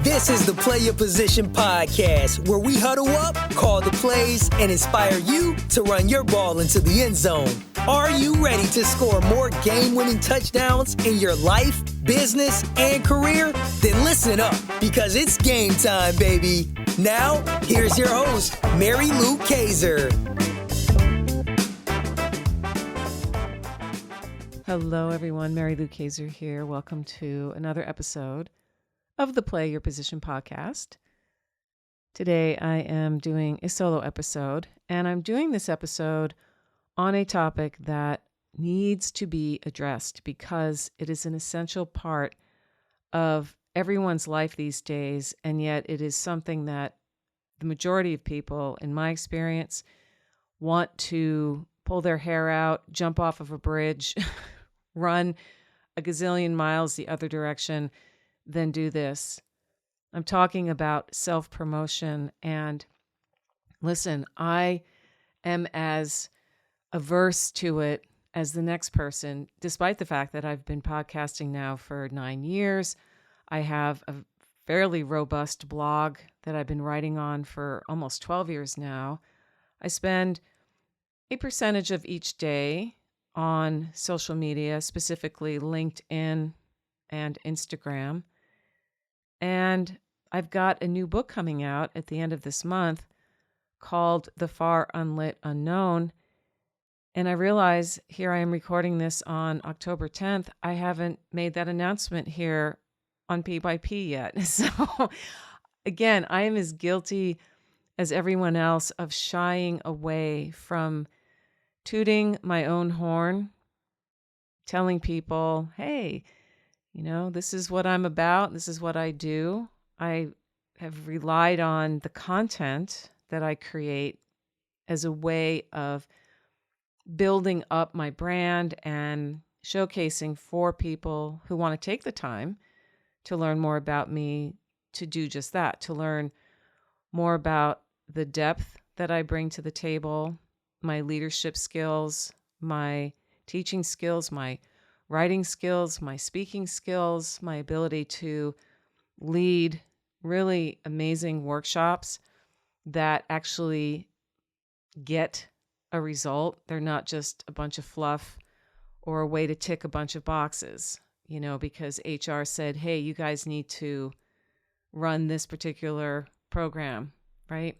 This is the Play Your Position podcast, where we huddle up, call the plays, and inspire you to run your ball into the end zone. Are you ready to score more game-winning touchdowns in your life, business, and career? Then listen up, because it's game time, baby. Now, here's your host, Mary Lou Kaiser. Hello, everyone. Mary Lou Kaiser here. Welcome to another episode of the Play Your Position podcast. Today, I am doing a solo episode, and I'm doing this episode on a topic that needs to be addressed because it is an essential part of everyone's life these days, and yet it is something that the majority of people, in my experience, want to pull their hair out, jump off of a bridge, run a gazillion miles the other direction, then do this. I'm talking about self-promotion. And listen, I am as averse to it as the next person, despite the fact that I've been podcasting now for 9 years. I have a fairly robust blog that I've been writing on for almost 12 years now. I spend a percentage of each day on social media, specifically LinkedIn and Instagram. And I've got a new book coming out at the end of this month called The Far Unlit Unknown. And I realize here I am recording this on October 10th. I haven't made that announcement here on P by P yet. So again, I am as guilty as everyone else of shying away from tooting my own horn, telling people, hey, this is what I'm about. This is what I do. I have relied on the content that I create as a way of building up my brand and showcasing for people who want to take the time to learn more about me, to do just that, to learn more about the depth that I bring to the table, my leadership skills, my teaching skills, my writing skills, my speaking skills, my ability to lead really amazing workshops that actually get a result. They're not just a bunch of fluff or a way to tick a bunch of boxes, because HR said, hey, you guys need to run this particular program, right?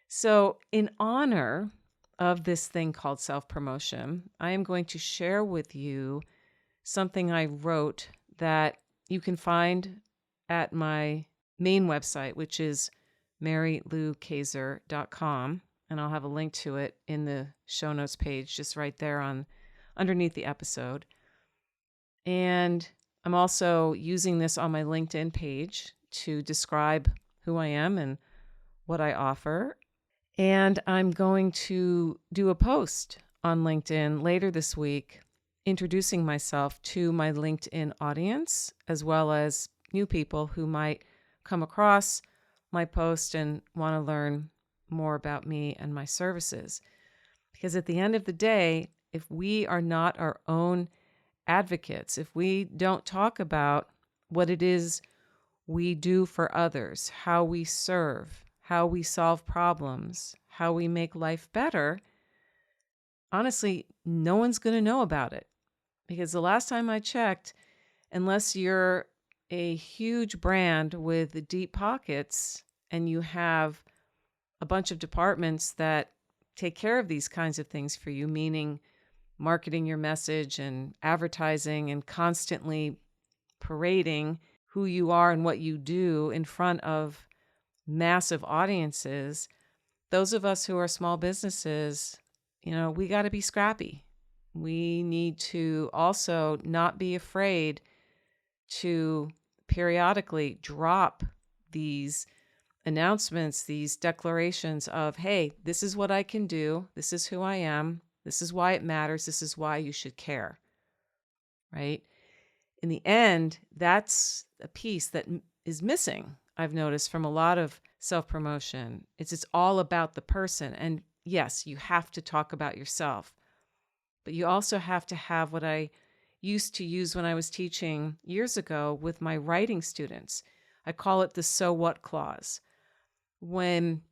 So in honor of this thing called self-promotion, I am going to share with you something I wrote that you can find at my main website, which is maryloukaiser.com. And I'll have a link to it in the show notes page, just right there underneath the episode. And I'm also using this on my LinkedIn page to describe who I am and what I offer. And I'm going to do a post on LinkedIn later this week introducing myself to my LinkedIn audience, as well as new people who might come across my post and want to learn more about me and my services. Because at the end of the day, if we are not our own advocates, if we don't talk about what it is we do for others, how we serve, how we solve problems, how we make life better, honestly, no one's going to know about it. Because the last time I checked, unless you're a huge brand with deep pockets and you have a bunch of departments that take care of these kinds of things for you, meaning marketing your message and advertising and constantly parading who you are and what you do in front of massive audiences, those of us who are small businesses, we got to be scrappy. We need to also not be afraid to periodically drop these announcements, these declarations of, hey, this is what I can do. This is who I am. This is why it matters. This is why you should care, right? In the end, that's a piece that is missing, I've noticed, from a lot of self-promotion. It's all about the person. And yes, you have to talk about yourself, but you also have to have what I used to use when I was teaching years ago with my writing students. I call it the so what clause. When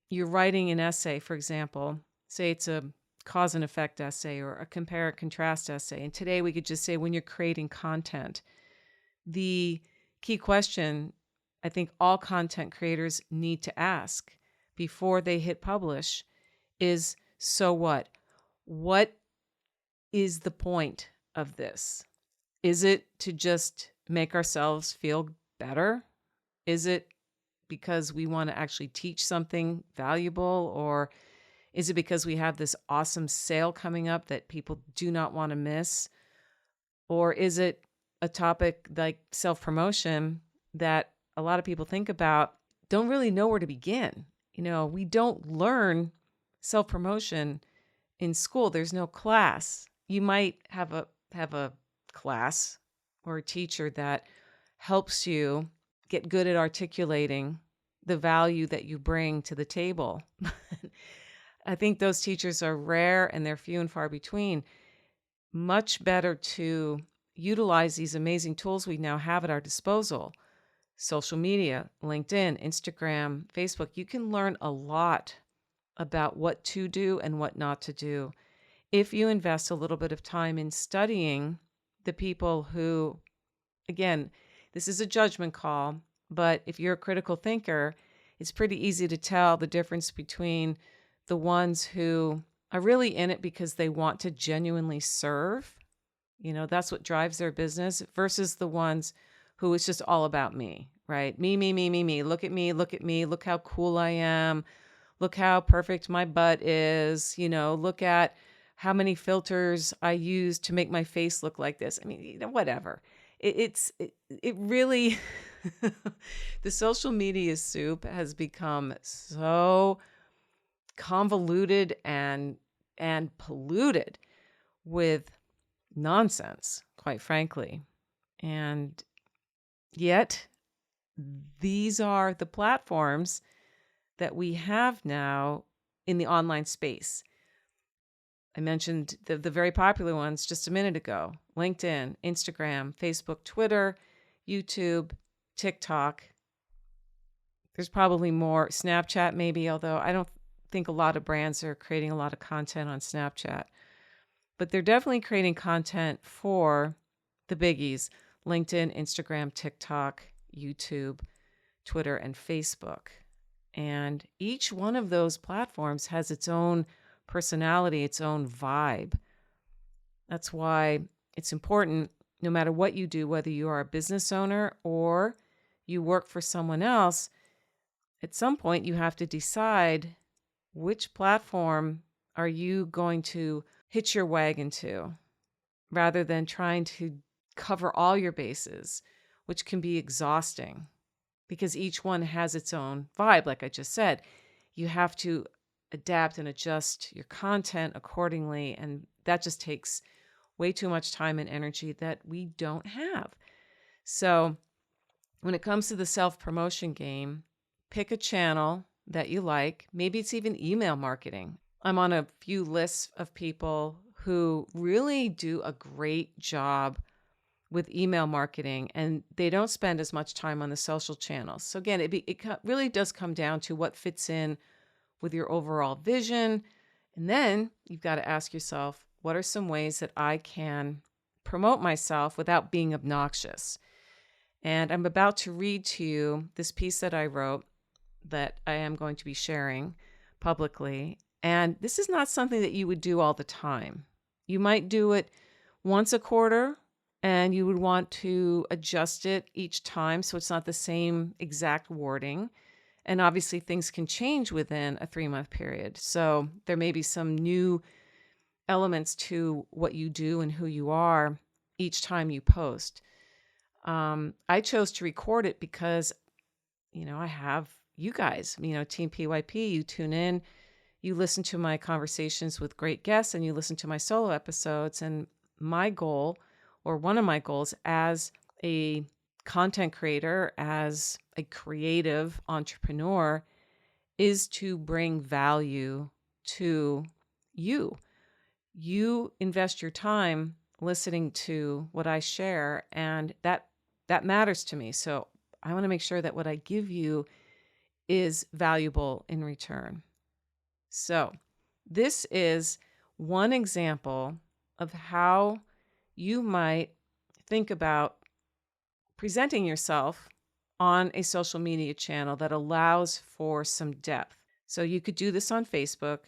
you're writing an essay, for example, say it's a cause and effect essay or a compare and contrast essay. And today we could just say when you're creating content, the key question I think all content creators need to ask before they hit publish is, so what? What is the point of this? Is it to just make ourselves feel better? Is it because we want to actually teach something valuable? Or is it because we have this awesome sale coming up that people do not want to miss? Or is it a topic like self-promotion that a lot of people think about, don't really know where to begin? We don't learn self-promotion in school. There's no class. You might have a class or a teacher that helps you get good at articulating the value that you bring to the table. I think those teachers are rare and they're few and far between. Much better to utilize these amazing tools we now have at our disposal. Social media, LinkedIn, Instagram, Facebook. You can learn a lot about what to do and what not to do if you invest a little bit of time in studying the people who, again, this is a judgment call, but if you're a critical thinker, it's pretty easy to tell the difference between the ones who are really in it because they want to genuinely serve, that's what drives their business, versus the ones who it's just all about me, right? Me, me, me, me, me. Look at me, look at me. Look how cool I am. Look how perfect my butt is. Look at how many filters I use to make my face look like this. I mean, whatever. It really, the social media soup has become so convoluted and polluted with nonsense, quite frankly. And yet, these are the platforms that we have now in the online space. I mentioned the very popular ones just a minute ago: LinkedIn, Instagram, Facebook, Twitter, YouTube, TikTok. There's probably more. Snapchat maybe, although I don't think a lot of brands are creating a lot of content on Snapchat. But they're definitely creating content for the biggies: LinkedIn, Instagram, TikTok, YouTube, Twitter, and Facebook. And each one of those platforms has its own personality, its own vibe. That's why it's important, no matter what you do, whether you are a business owner or you work for someone else, at some point you have to decide which platform are you going to hitch your wagon to, rather than trying to cover all your bases, which can be exhausting because each one has its own vibe. Like I just said, you have to adapt and adjust your content accordingly, and that just takes way too much time and energy that we don't have. So when it comes to the self-promotion game, pick a channel that you like. Maybe it's even email marketing. I'm on a few lists of people who really do a great job with email marketing, and they don't spend as much time on the social channels. So again, it really does come down to what fits in with your overall vision. And then you've got to ask yourself, what are some ways that I can promote myself without being obnoxious? And I'm about to read to you this piece that I wrote that I am going to be sharing publicly. And this is not something that you would do all the time. You might do it once a quarter, and you would want to adjust it each time so it's not the same exact wording. And obviously things can change within a 3-month period. So there may be some new elements to what you do and who you are each time you post. I chose to record it because, I have you guys, Team PYP, you tune in, you listen to my conversations with great guests, and you listen to my solo episodes. And my goal, or one of my goals as a content creator, as a creative entrepreneur, is to bring value to you. You invest your time listening to what I share, and that matters to me. So I want to make sure that what I give you is valuable in return. So this is one example of how you might think about presenting yourself on a social media channel that allows for some depth. So you could do this on Facebook.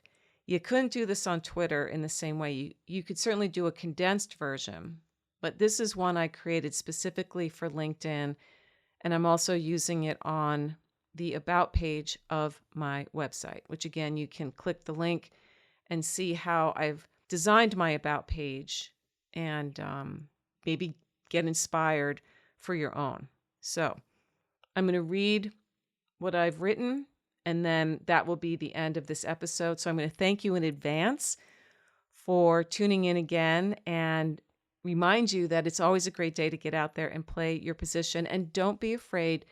You couldn't do this on Twitter in the same way. You could certainly do a condensed version, but this is one I created specifically for LinkedIn, and I'm also using it on the About page of my website, which again, you can click the link and see how I've designed my About page and maybe get inspired for your own. So I'm going to read what I've written, and then that will be the end of this episode. So I'm going to thank you in advance for tuning in again and remind you that it's always a great day to get out there and play your position. And don't be afraid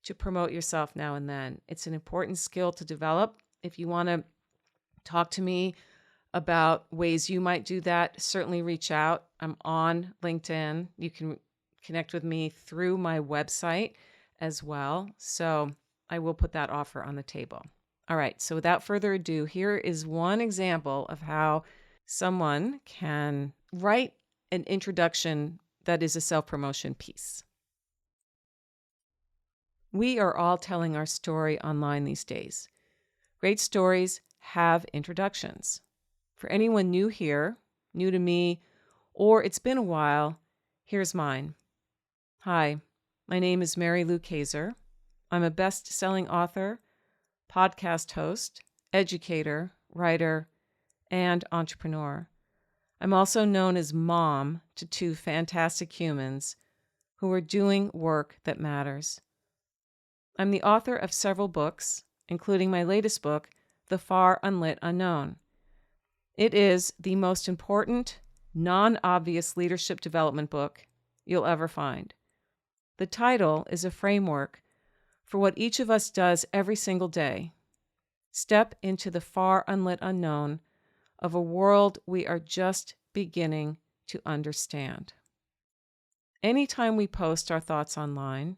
to promote yourself now and then. It's an important skill to develop. If you want to talk to me about ways you might do that, certainly reach out. I'm on LinkedIn. You can connect with me through my website as well. So I will put that offer on the table. All right. So without further ado, here is one example of how someone can write an introduction that is a self-promotion piece. We are all telling our story online these days. Great stories have introductions. For anyone new here, new to me, or it's been a while, here's mine. Hi, my name is Lou Kaiser. I'm a best-selling author, podcast host, educator, writer, and entrepreneur. I'm also known as mom to two fantastic humans who are doing work that matters. I'm the author of several books, including my latest book, The Far Unlit Unknown. It is the most important, non-obvious leadership development book you'll ever find. The title is a framework for what each of us does every single day. Step into the far unlit unknown of a world we are just beginning to understand. Anytime we post our thoughts online,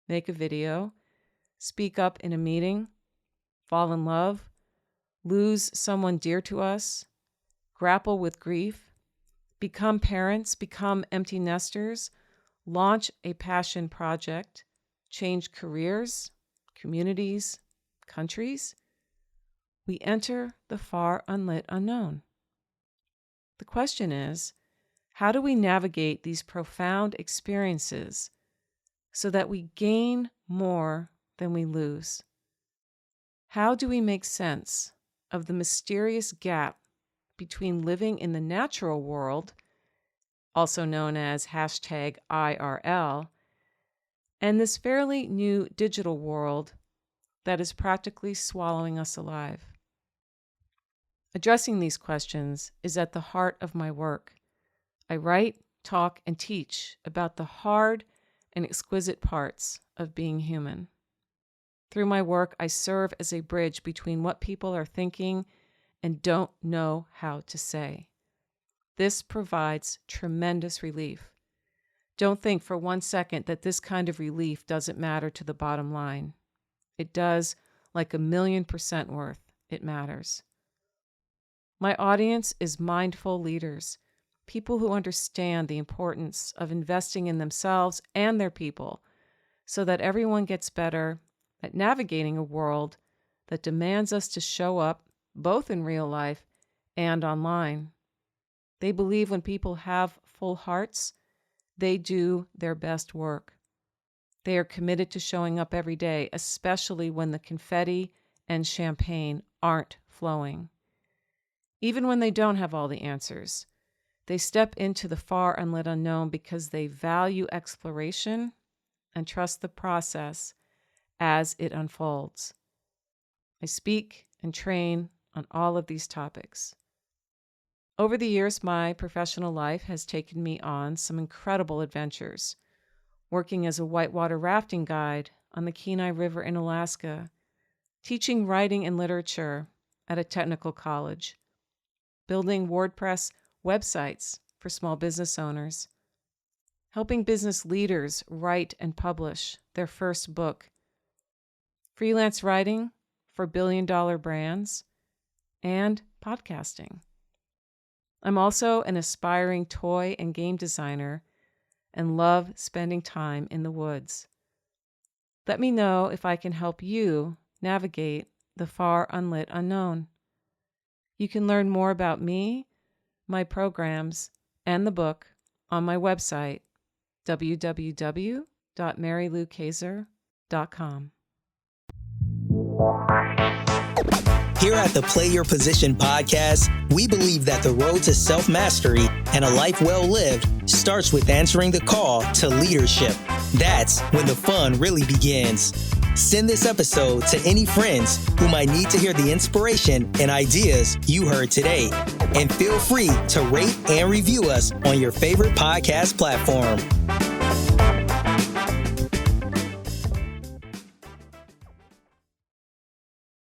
make a video, speak up in a meeting, fall in love, lose someone dear to us, grapple with grief, become parents, become empty nesters, launch a passion project, change careers, communities, countries, we enter the far unlit unknown. The question is, how do we navigate these profound experiences so that we gain more than we lose? How do we make sense of the mysterious gap between living in the natural world, also known as #IRL, and this fairly new digital world that is practically swallowing us alive? Addressing these questions is at the heart of my work. I write, talk, and teach about the hard and exquisite parts of being human. Through my work, I serve as a bridge between what people are thinking and don't know how to say. This provides tremendous relief. Don't think for 1 second that this kind of relief doesn't matter to the bottom line. It does, like 1,000,000% worth. It matters. My audience is mindful leaders, people who understand the importance of investing in themselves and their people so that everyone gets better at navigating a world that demands us to show up both in real life and online. They believe when people have full hearts, they do their best work. They are committed to showing up every day, especially when the confetti and champagne aren't flowing. Even when they don't have all the answers, they step into the far unlit unknown because they value exploration and trust the process as it unfolds. I speak and train on all of these topics. Over the years, my professional life has taken me on some incredible adventures, working as a whitewater rafting guide on the Kenai River in Alaska, teaching writing and literature at a technical college, building WordPress websites for small business owners, helping business leaders write and publish their first book, freelance writing for billion-dollar brands, and podcasting. I'm also an aspiring toy and game designer and love spending time in the woods. Let me know if I can help you navigate the far unlit unknown. You can learn more about me, my programs, and the book on my website, www.maryloukaiser.com. Here at the Play Your Position podcast, we believe that the road to self-mastery and a life well lived starts with answering the call to leadership. That's when the fun really begins. Send this episode to any friends who might need to hear the inspiration and ideas you heard today. And feel free to rate and review us on your favorite podcast platform.